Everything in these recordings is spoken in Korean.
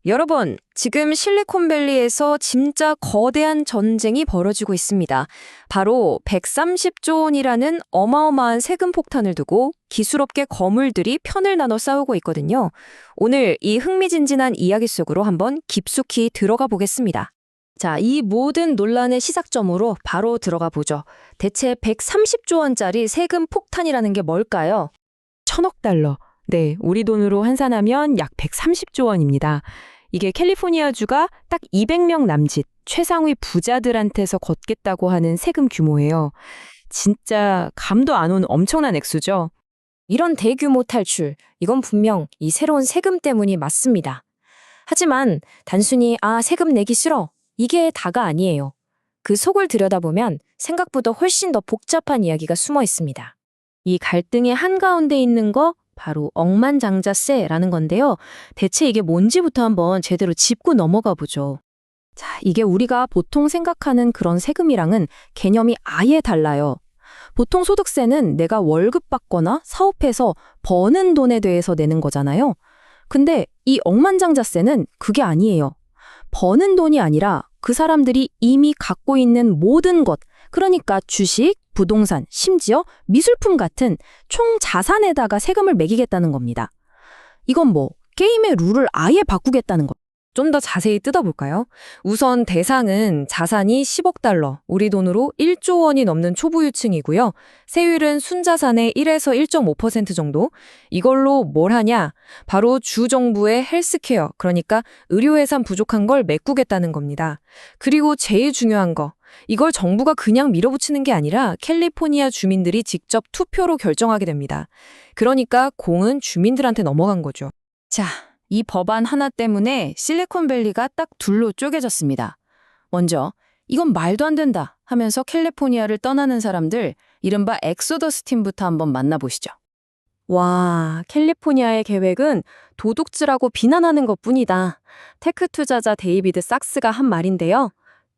여러분, 지금 실리콘밸리에서 진짜 거대한 전쟁이 벌어지고 있습니다. 바로 130조 원이라는 어마어마한 세금 폭탄을 두고 기술업계 거물들이 편을 나눠 싸우고 있거든요. 오늘 이 흥미진진한 이야기 속으로 한번 깊숙이 들어가 보겠습니다. 자, 이 모든 논란의 시작점으로 바로 들어가 보죠. 대체 130조 원짜리 세금 폭탄이라는 게 뭘까요? 1,000억 달러. 네, 우리 돈으로 환산하면 약 130조 원입니다. 이게 캘리포니아주가 딱 200명 남짓, 최상위 부자들한테서 걷겠다고 하는 세금 규모예요. 진짜 감도 안 온 엄청난 액수죠. 이런 대규모 탈출, 이건 분명 이 새로운 세금 때문이 맞습니다. 하지만 단순히 세금 내기 싫어, 이게 다가 아니에요. 그 속을 들여다보면 생각보다 훨씬 더 복잡한 이야기가 숨어 있습니다. 이 갈등의 한가운데 있는 거 바로 억만장자세라는 건데요. 대체 이게 뭔지부터 한번 제대로 짚고 넘어가 보죠. 자, 이게 우리가 보통 생각하는 그런 세금이랑은 개념이 아예 달라요. 보통 소득세는 내가 월급 받거나 사업해서 버는 돈에 대해서 내는 거잖아요. 근데 이 억만장자세는 그게 아니에요. 버는 돈이 아니라 그 사람들이 이미 갖고 있는 모든 것, 그러니까 주식, 부동산, 심지어 미술품 같은 총 자산에다가 세금을 매기겠다는 겁니다. 이건 게임의 룰을 아예 바꾸겠다는 것. 좀 더 자세히 뜯어볼까요? 우선 대상은 자산이 10억 달러, 우리 돈으로 1조 원이 넘는 초부유층이고요. 세율은 순자산의 1에서 1.5% 정도. 이걸로 뭘 하냐? 바로 주정부의 헬스케어, 그러니까 의료 예산 부족한 걸 메꾸겠다는 겁니다. 그리고 제일 중요한 거, 이걸 정부가 그냥 밀어붙이는 게 아니라 캘리포니아 주민들이 직접 투표로 결정하게 됩니다. 그러니까 공은 주민들한테 넘어간 거죠. 자, 이 법안 하나 때문에 실리콘밸리가 딱 둘로 쪼개졌습니다. 먼저 이건 말도 안 된다 하면서 캘리포니아를 떠나는 사람들, 이른바 엑소더스 팀부터 한번 만나보시죠. 와, 캘리포니아의 계획은 도둑질하고 비난하는 것뿐이다. 테크 투자자 데이비드 sak스가 한 말인데요.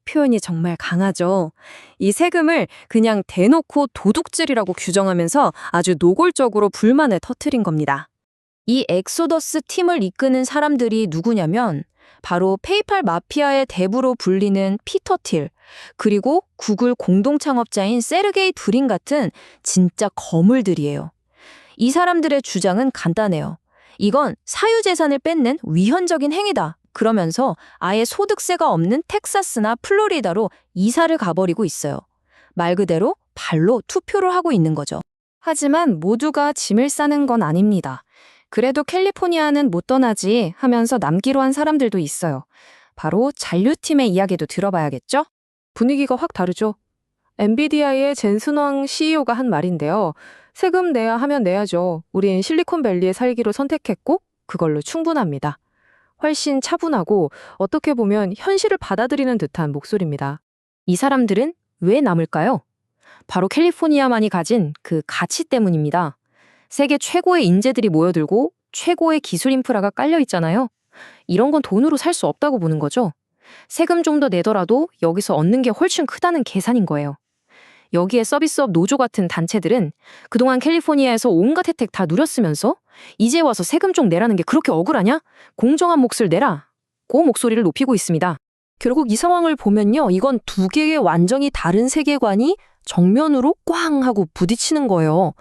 표현이 정말 강하죠. 이 세금을 그냥 대놓고 도둑질이라고 규정하면서 아주 노골적으로 불만을 터뜨린 겁니다. 이 엑소더스 팀을 이끄는 사람들이 누구냐면 바로 페이팔 마피아의 대부로 불리는 피터 틸, 그리고 구글 공동창업자인 세르게이 브린 같은 진짜 거물들이에요. 이 사람들의 주장은 간단해요. 이건 사유재산을 뺏는 위헌적인 행위다. 그러면서 아예 소득세가 없는 텍사스나 플로리다로 이사를 가버리고 있어요. 말 그대로 발로 투표를 하고 있는 거죠. 하지만 모두가 짐을 싸는 건 아닙니다. 그래도 캘리포니아는 못 떠나지 하면서 남기로 한 사람들도 있어요. 바로 잔류팀의 이야기도 들어봐야겠죠? 분위기가 확 다르죠. 엔비디아의 젠슨 왕 CEO가 한 말인데요. 세금 내야 하면 내야죠. 우린 실리콘밸리에 살기로 선택했고 그걸로 충분합니다. 훨씬 차분하고 어떻게 보면 현실을 받아들이는 듯한 목소리입니다. 이 사람들은 왜 남을까요? 바로 캘리포니아만이 가진 그 가치 때문입니다. 세계 최고의 인재들이 모여들고 최고의 기술 인프라가 깔려 있잖아요. 이런 건 돈으로 살 수 없다고 보는 거죠. 세금 좀 더 내더라도 여기서 얻는 게 훨씬 크다는 계산인 거예요. 여기에 서비스업 노조 같은 단체들은 그동안 캘리포니아에서 온갖 혜택 다 누렸으면서 이제 와서 세금 좀 내라는 게 그렇게 억울하냐? 공정한 몫을 내라. 고 목소리를 높이고 있습니다. 결국 이 상황을 보면요. 이건 두 개의 완전히 다른 세계관이 정면으로 꽝 하고 부딪히는 거예요.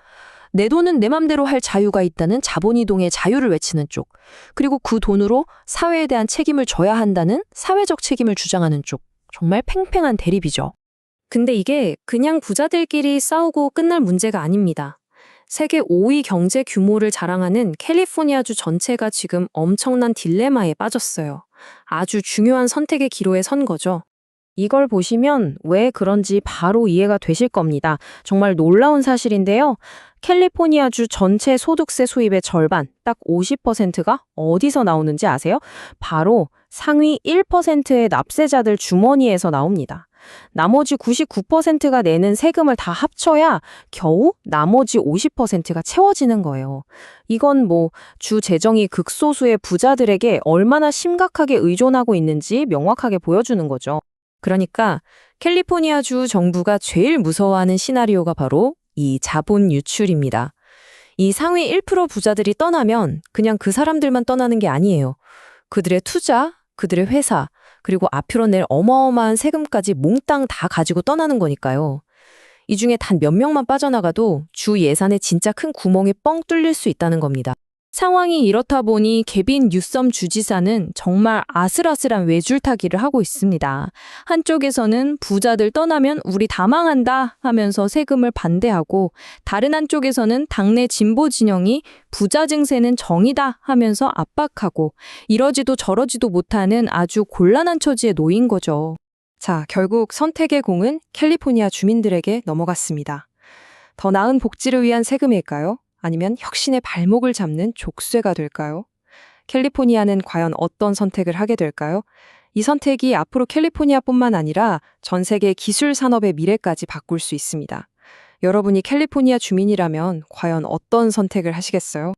내 돈은 내 맘대로 할 자유가 있다는 자본이동의 자유를 외치는 쪽, 그리고 그 돈으로 사회에 대한 책임을 져야 한다는 사회적 책임을 주장하는 쪽. 정말 팽팽한 대립이죠. 근데 이게 그냥 부자들끼리 싸우고 끝날 문제가 아닙니다. 세계 5위 경제 규모를 자랑하는 캘리포니아주 전체가 지금 엄청난 딜레마에 빠졌어요. 아주 중요한 선택의 기로에 선 거죠. 이걸 보시면 왜 그런지 바로 이해가 되실 겁니다. 정말 놀라운 사실인데요. 캘리포니아주 전체 소득세 수입의 절반, 딱 50%가 어디서 나오는지 아세요? 바로 상위 1%의 납세자들 주머니에서 나옵니다. 나머지 99%가 내는 세금을 다 합쳐야 겨우 나머지 50%가 채워지는 거예요. 이건 주 재정이 극소수의 부자들에게 얼마나 심각하게 의존하고 있는지 명확하게 보여주는 거죠. 그러니까 캘리포니아주 정부가 제일 무서워하는 시나리오가 바로 이 자본 유출입니다. 이 상위 1% 부자들이 떠나면 그냥 그 사람들만 떠나는 게 아니에요. 그들의 투자, 그들의 회사, 그리고 앞으로 낼 어마어마한 세금까지 몽땅 다 가지고 떠나는 거니까요. 이 중에 단 몇 명만 빠져나가도 주 예산에 진짜 큰 구멍이 뻥 뚫릴 수 있다는 겁니다. 상황이 이렇다 보니 개빈 뉴섬 주지사는 정말 아슬아슬한 외줄타기를 하고 있습니다. 한쪽에서는 부자들 떠나면 우리 다 망한다 하면서 세금을 반대하고, 다른 한쪽에서는 당내 진보 진영이 부자 증세는 정의다 하면서 압박하고, 이러지도 저러지도 못하는 아주 곤란한 처지에 놓인 거죠. 자, 결국 선택의 공은 캘리포니아 주민들에게 넘어갔습니다. 더 나은 복지를 위한 세금일까요? 아니면 혁신의 발목을 잡는 족쇄가 될까요? 캘리포니아는 과연 어떤 선택을 하게 될까요? 이 선택이 앞으로 캘리포니아뿐만 아니라 전 세계 기술 산업의 미래까지 바꿀 수 있습니다. 여러분이 캘리포니아 주민이라면 과연 어떤 선택을 하시겠어요?